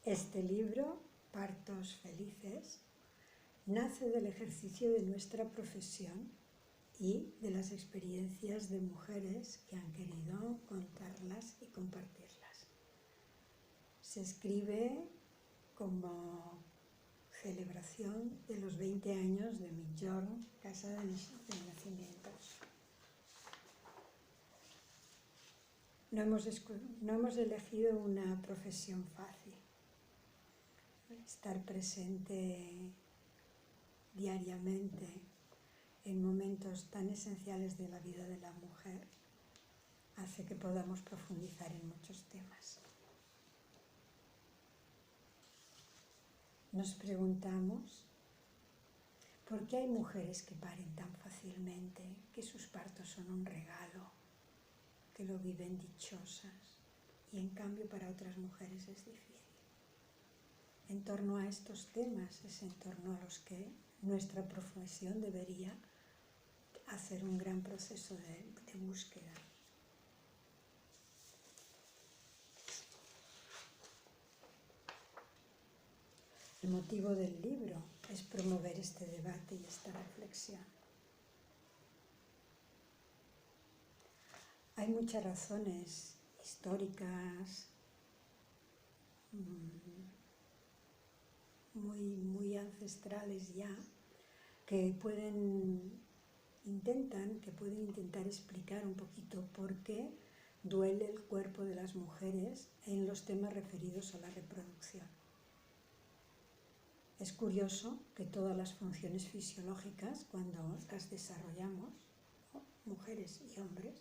Este libro, Partos Felices, nace del ejercicio de nuestra profesión y de las experiencias de mujeres que han querido contarlas y compartirlas. Se escribe como celebración de los 20 años de Migjorn, Casa de Nacimientos. No hemos elegido una profesión fácil. Estar presente diariamente en momentos tan esenciales de la vida de la mujer hace que podamos profundizar en muchos temas. Nos preguntamos por qué hay mujeres que paren tan fácilmente, que sus partos son un regalo, que lo viven dichosas, y en cambio para otras mujeres es difícil. En torno a estos temas es en torno a los que nuestra profesión debería hacer un gran proceso de búsqueda. El motivo del libro es promover este debate y esta reflexión. Hay muchas razones históricas muy ancestrales ya que pueden intentar explicar un poquito por qué duele el cuerpo de las mujeres en los temas referidos a la reproducción. Es curioso que todas las funciones fisiológicas, cuando las desarrollamos, mujeres y hombres,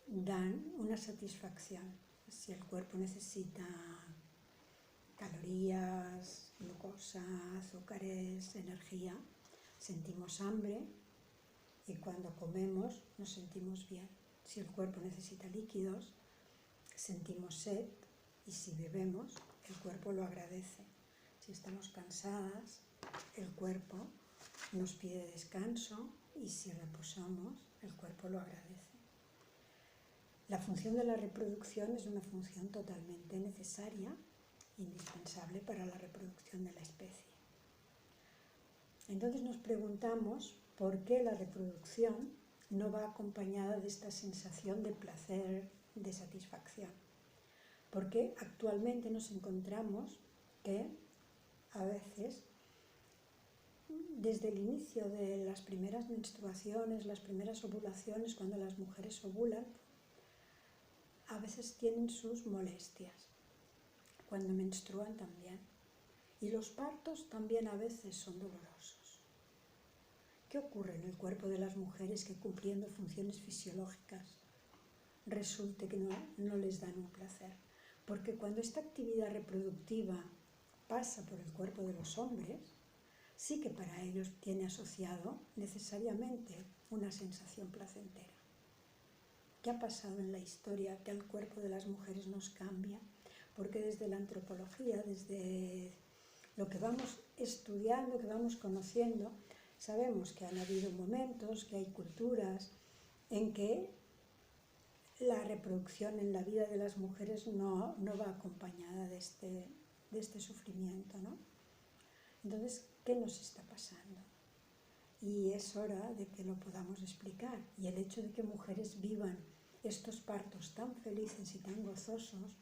dan una satisfacción. Si el cuerpo necesita calorías, glucosa, azúcares, energía, sentimos hambre y cuando comemos nos sentimos bien. Si el cuerpo necesita líquidos, sentimos sed y si bebemos, el cuerpo lo agradece. Si estamos cansadas, el cuerpo nos pide descanso y si reposamos, el cuerpo lo agradece. La función de la reproducción es una función totalmente necesaria, indispensable para la reproducción de la especie. Entonces nos preguntamos por qué la reproducción no va acompañada de esta sensación de placer, de satisfacción. Porque actualmente nos encontramos que a veces, desde el inicio de las primeras menstruaciones, las primeras ovulaciones, cuando las mujeres ovulan, a veces tienen sus molestias, cuando menstruan también. Y los partos también a veces son dolorosos. ¿Qué ocurre en el cuerpo de las mujeres que cumpliendo funciones fisiológicas resulte que no les dan un placer? Porque cuando esta actividad reproductiva pasa por el cuerpo de los hombres, sí que para ellos tiene asociado necesariamente una sensación placentera. ¿Qué ha pasado en la historia que el cuerpo de las mujeres nos cambia? Porque desde la antropología, desde lo que vamos estudiando, que vamos conociendo, sabemos que han habido momentos, que hay culturas en que la reproducción en la vida de las mujeres no va acompañada de este sufrimiento, ¿no? Entonces, ¿qué nos está pasando? Y es hora de que lo podamos explicar. Y el hecho de que mujeres vivan estos partos tan felices y tan gozosos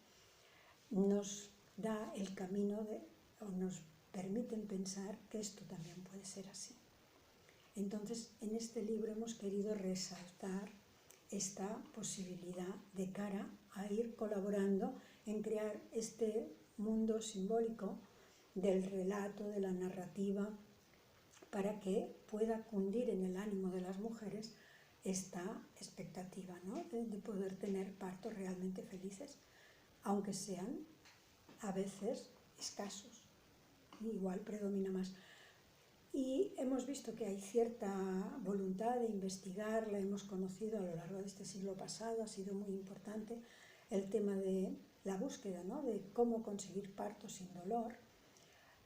nos da el camino o nos permiten pensar que esto también puede ser así. Entonces, en este libro hemos querido resaltar esta posibilidad de cara a ir colaborando en crear este mundo simbólico del relato, de la narrativa, para que pueda cundir en el ánimo de las mujeres esta expectativa, ¿no? de poder tener partos realmente felices, aunque sean a veces escasos. Igual predomina más. Y hemos visto que hay cierta voluntad de investigar, la hemos conocido a lo largo de este siglo pasado, ha sido muy importante el tema de la búsqueda, ¿no? de cómo conseguir partos sin dolor.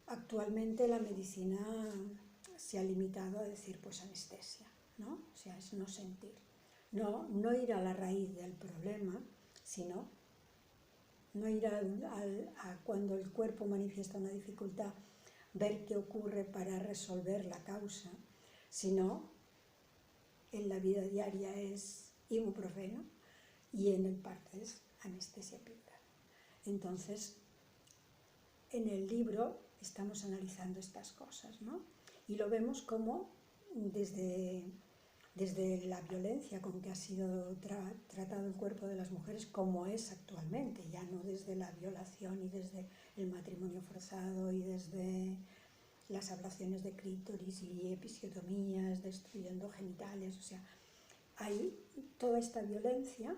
Actualmente la medicina se ha limitado a decir pues anestesia, ¿no? O sea, es no sentir, no ir a la raíz del problema, sino no ir a cuando el cuerpo manifiesta una dificultad, ver qué ocurre para resolver la causa, sino en la vida diaria es ibuprofeno y en el parto es anestesia epidural. Entonces, en el libro estamos analizando estas cosas, ¿no? Y lo vemos como desde la violencia con que ha sido tratado el cuerpo de las mujeres como es actualmente, ya no desde la violación y desde el matrimonio forzado y desde las ablaciones de clítoris y episiotomías, destruyendo genitales, o sea, hay toda esta violencia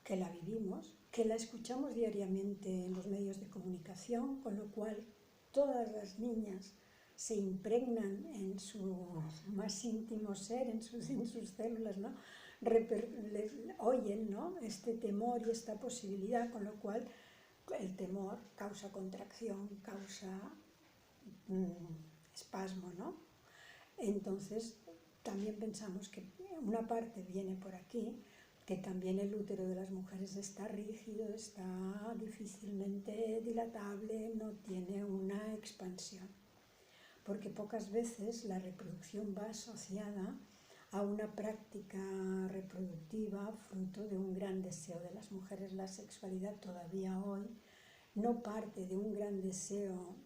que la vivimos, que la escuchamos diariamente en los medios de comunicación, con lo cual todas las niñas se impregnan en su más íntimo ser, en sus células, ¿no? Oyen, ¿no?, este temor y esta posibilidad, con lo cual el temor causa contracción, causa espasmo, ¿no? Entonces, también pensamos que una parte viene por aquí, que también el útero de las mujeres está rígido, está difícilmente dilatable, no tiene una expansión. Porque pocas veces la reproducción va asociada a una práctica reproductiva fruto de un gran deseo de las mujeres. La sexualidad todavía hoy no parte de un gran deseo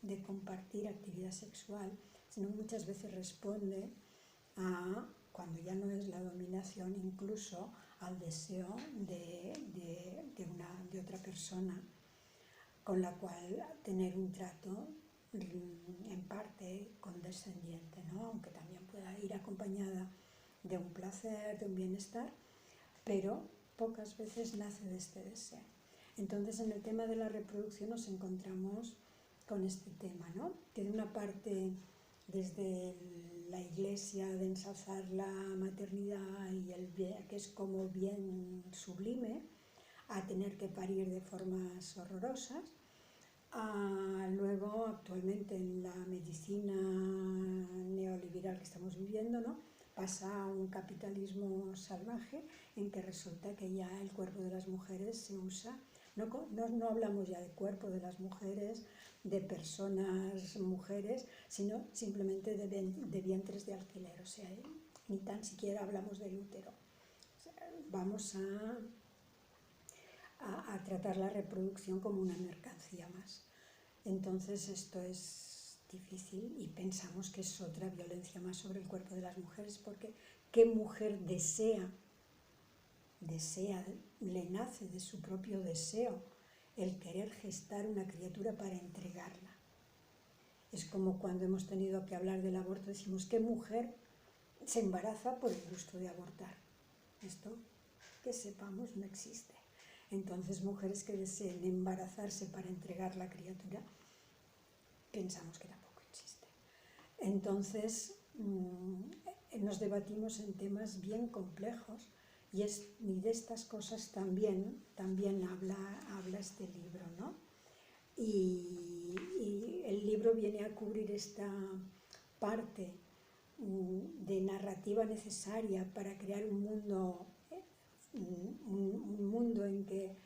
de compartir actividad sexual, sino muchas veces responde a, cuando ya no es la dominación, incluso al deseo de otra persona con la cual tener un trato en parte condescendiente, ¿no? Aunque también pueda ir acompañada de un placer, de un bienestar, pero pocas veces nace de este deseo. Entonces, en el tema de la reproducción nos encontramos con este tema, ¿no? Que de una parte, desde la Iglesia, de ensalzar la maternidad y el bien, que es como bien sublime, a tener que parir de formas horrorosas, luego actualmente en la medicina neoliberal que estamos viviendo, ¿no?, pasa a un capitalismo salvaje en que resulta que ya el cuerpo de las mujeres se usa, no hablamos ya de cuerpo de las mujeres, de personas mujeres, sino simplemente de vientres de alquiler, o sea, ni tan siquiera hablamos del útero. O sea, vamos a tratar la reproducción como una mercancía más. Entonces esto es difícil y pensamos que es otra violencia más sobre el cuerpo de las mujeres, porque ¿qué mujer desea, le nace de su propio deseo el querer gestar una criatura para entregarla? Es como cuando hemos tenido que hablar del aborto, decimos, ¿qué mujer se embaraza por el gusto de abortar? Esto, que sepamos, no existe. Entonces, mujeres que deseen embarazarse para entregar la criatura, pensamos que tampoco existe. Entonces, nos debatimos en temas bien complejos y de estas cosas también habla este libro, ¿no? Y el libro viene a cubrir esta parte de narrativa necesaria para crear un mundo en que